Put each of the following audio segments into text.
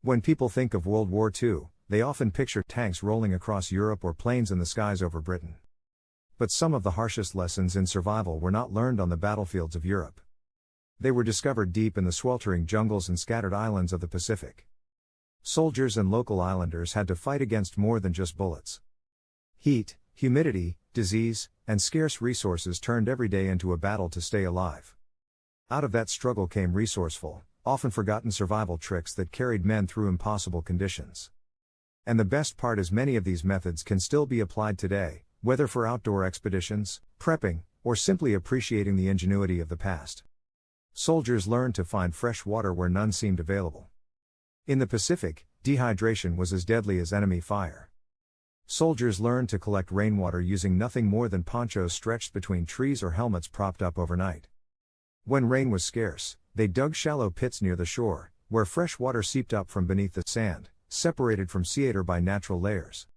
When people think of World War II, they often picture tanks rolling across Europe or planes in the skies over Britain. But some of the harshest lessons in survival were not learned on the battlefields of Europe. They were discovered deep in the sweltering jungles and scattered islands of the Pacific. Soldiers and local islanders had to fight against more than just bullets. Heat, humidity, disease, and scarce resources turned every day into a battle to stay alive. Out of that struggle came resourceful, often forgotten survival tricks that carried men through impossible conditions. And the best part is many of these methods can still be applied today, whether for outdoor expeditions, prepping, or simply appreciating the ingenuity of the past. Soldiers learned to find fresh water where none seemed available. In the Pacific, dehydration was as deadly as enemy fire. Soldiers learned to collect rainwater using nothing more than ponchos stretched between trees or helmets propped up overnight. When rain was scarce, they dug shallow pits near the shore, where fresh water seeped up from beneath the sand, separated from seawater by natural layers.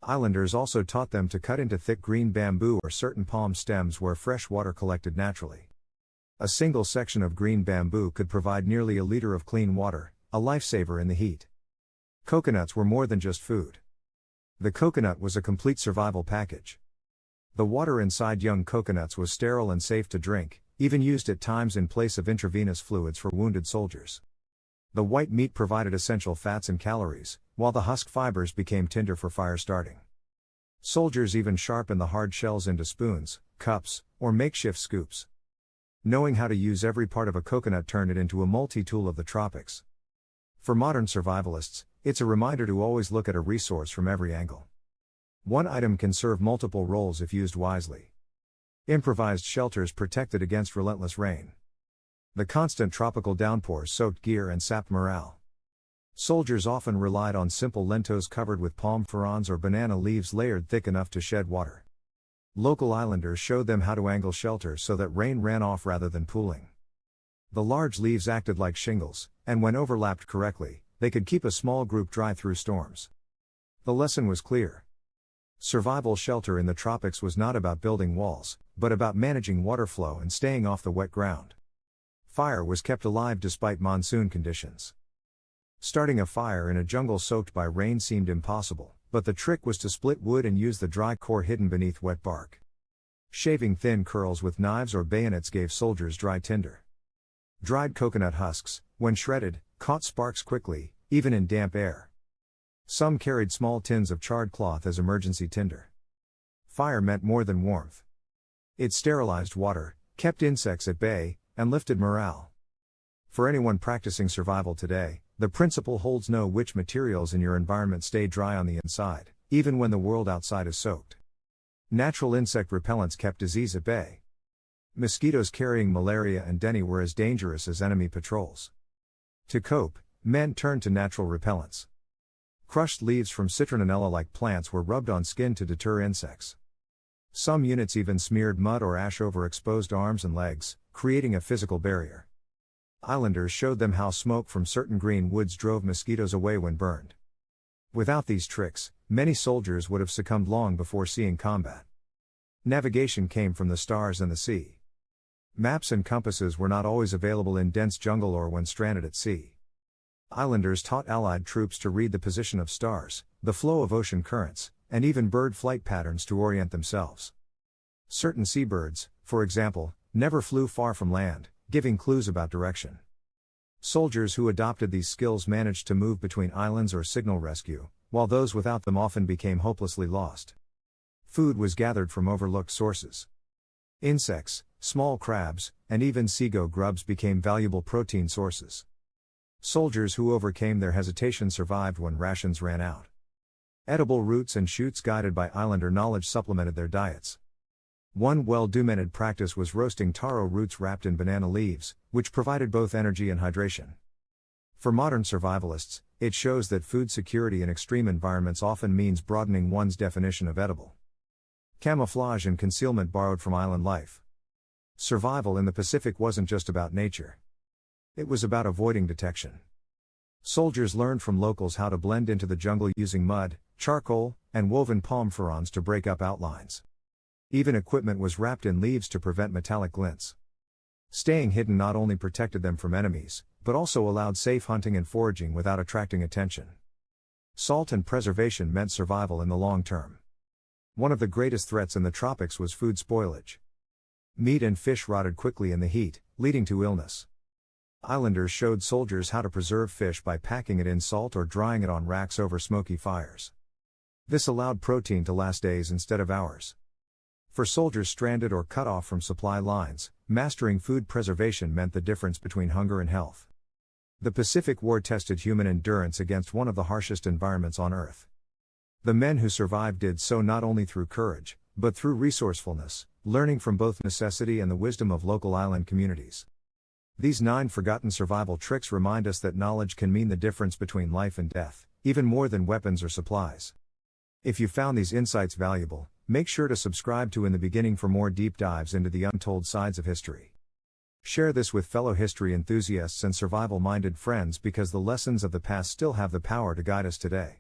Islanders also taught them to cut into thick green bamboo or certain palm stems where fresh water collected naturally. A single section of green bamboo could provide nearly a liter of clean water, a lifesaver in the heat. Coconuts were more than just food. The coconut was a complete survival package. The water inside young coconuts was sterile and safe to drink, even used at times in place of intravenous fluids for wounded soldiers. The white meat provided essential fats and calories, while the husk fibers became tinder for fire starting. Soldiers even sharpened the hard shells into spoons, cups, or makeshift scoops. Knowing how to use every part of a coconut turned it into a multi-tool of the tropics. For modern survivalists, it's a reminder to always look at a resource from every angle. One item can serve multiple roles if used wisely. Improvised shelters protected against relentless rain. The constant tropical downpours soaked gear and sapped morale. Soldiers often relied on simple lentos covered with palm fronds or banana leaves layered thick enough to shed water. Local islanders showed them how to angle shelters so that rain ran off rather than pooling. The large leaves acted like shingles, and when overlapped correctly, they could keep a small group dry through storms. The lesson was clear. Survival shelter in the tropics was not about building walls, but about managing water flow and staying off the wet ground. Fire was kept alive despite monsoon conditions. Starting a fire in a jungle soaked by rain seemed impossible, but the trick was to split wood and use the dry core hidden beneath wet bark. Shaving thin curls with knives or bayonets gave soldiers dry tinder. Dried coconut husks, when shredded, caught sparks quickly, even in damp air. Some carried small tins of charred cloth as emergency tinder. Fire meant more than warmth. It sterilized water, kept insects at bay, and lifted morale. For anyone practicing survival today, the principle holds: know which materials in your environment stay dry on the inside, even when the world outside is soaked. Natural insect repellents kept disease at bay. Mosquitoes carrying malaria and dengue were as dangerous as enemy patrols. To cope, men turned to natural repellents. Crushed leaves from citronella-like plants were rubbed on skin to deter insects. Some units even smeared mud or ash over exposed arms and legs, creating a physical barrier. Islanders showed them how smoke from certain green woods drove mosquitoes away when burned. Without these tricks, many soldiers would have succumbed long before seeing combat. Navigation came from the stars and the sea. Maps and compasses were not always available in dense jungle or when stranded at sea. Islanders taught Allied troops to read the position of stars, the flow of ocean currents, and even bird flight patterns to orient themselves. Certain seabirds, for example, never flew far from land, giving clues about direction. Soldiers who adopted these skills managed to move between islands or signal rescue, while those without them often became hopelessly lost. Food was gathered from overlooked sources. Insects, small crabs, and even seagull grubs became valuable protein sources. Soldiers who overcame their hesitation survived when rations ran out. Edible roots and shoots guided by islander knowledge supplemented their diets. One well-documented practice was roasting taro roots wrapped in banana leaves, which provided both energy and hydration. For modern survivalists, it shows that food security in extreme environments often means broadening one's definition of edible. Camouflage and concealment borrowed from island life. Survival in the Pacific wasn't just about nature. It was about avoiding detection. Soldiers learned from locals how to blend into the jungle using mud, charcoal, and woven palm fronds to break up outlines. Even equipment was wrapped in leaves to prevent metallic glints. Staying hidden not only protected them from enemies, but also allowed safe hunting and foraging without attracting attention. Salt and preservation meant survival in the long term. One of the greatest threats in the tropics was food spoilage. Meat and fish rotted quickly in the heat, leading to illness. Islanders showed soldiers how to preserve fish by packing it in salt or drying it on racks over smoky fires. This allowed protein to last days instead of hours. For soldiers stranded or cut off from supply lines, mastering food preservation meant the difference between hunger and health. The Pacific War tested human endurance against one of the harshest environments on Earth. The men who survived did so not only through courage, but through resourcefulness, learning from both necessity and the wisdom of local island communities. These 9 forgotten survival tricks remind us that knowledge can mean the difference between life and death, even more than weapons or supplies. If you found these insights valuable, make sure to subscribe to In the Beginning for more deep dives into the untold sides of history. Share this with fellow history enthusiasts and survival-minded friends because the lessons of the past still have the power to guide us today.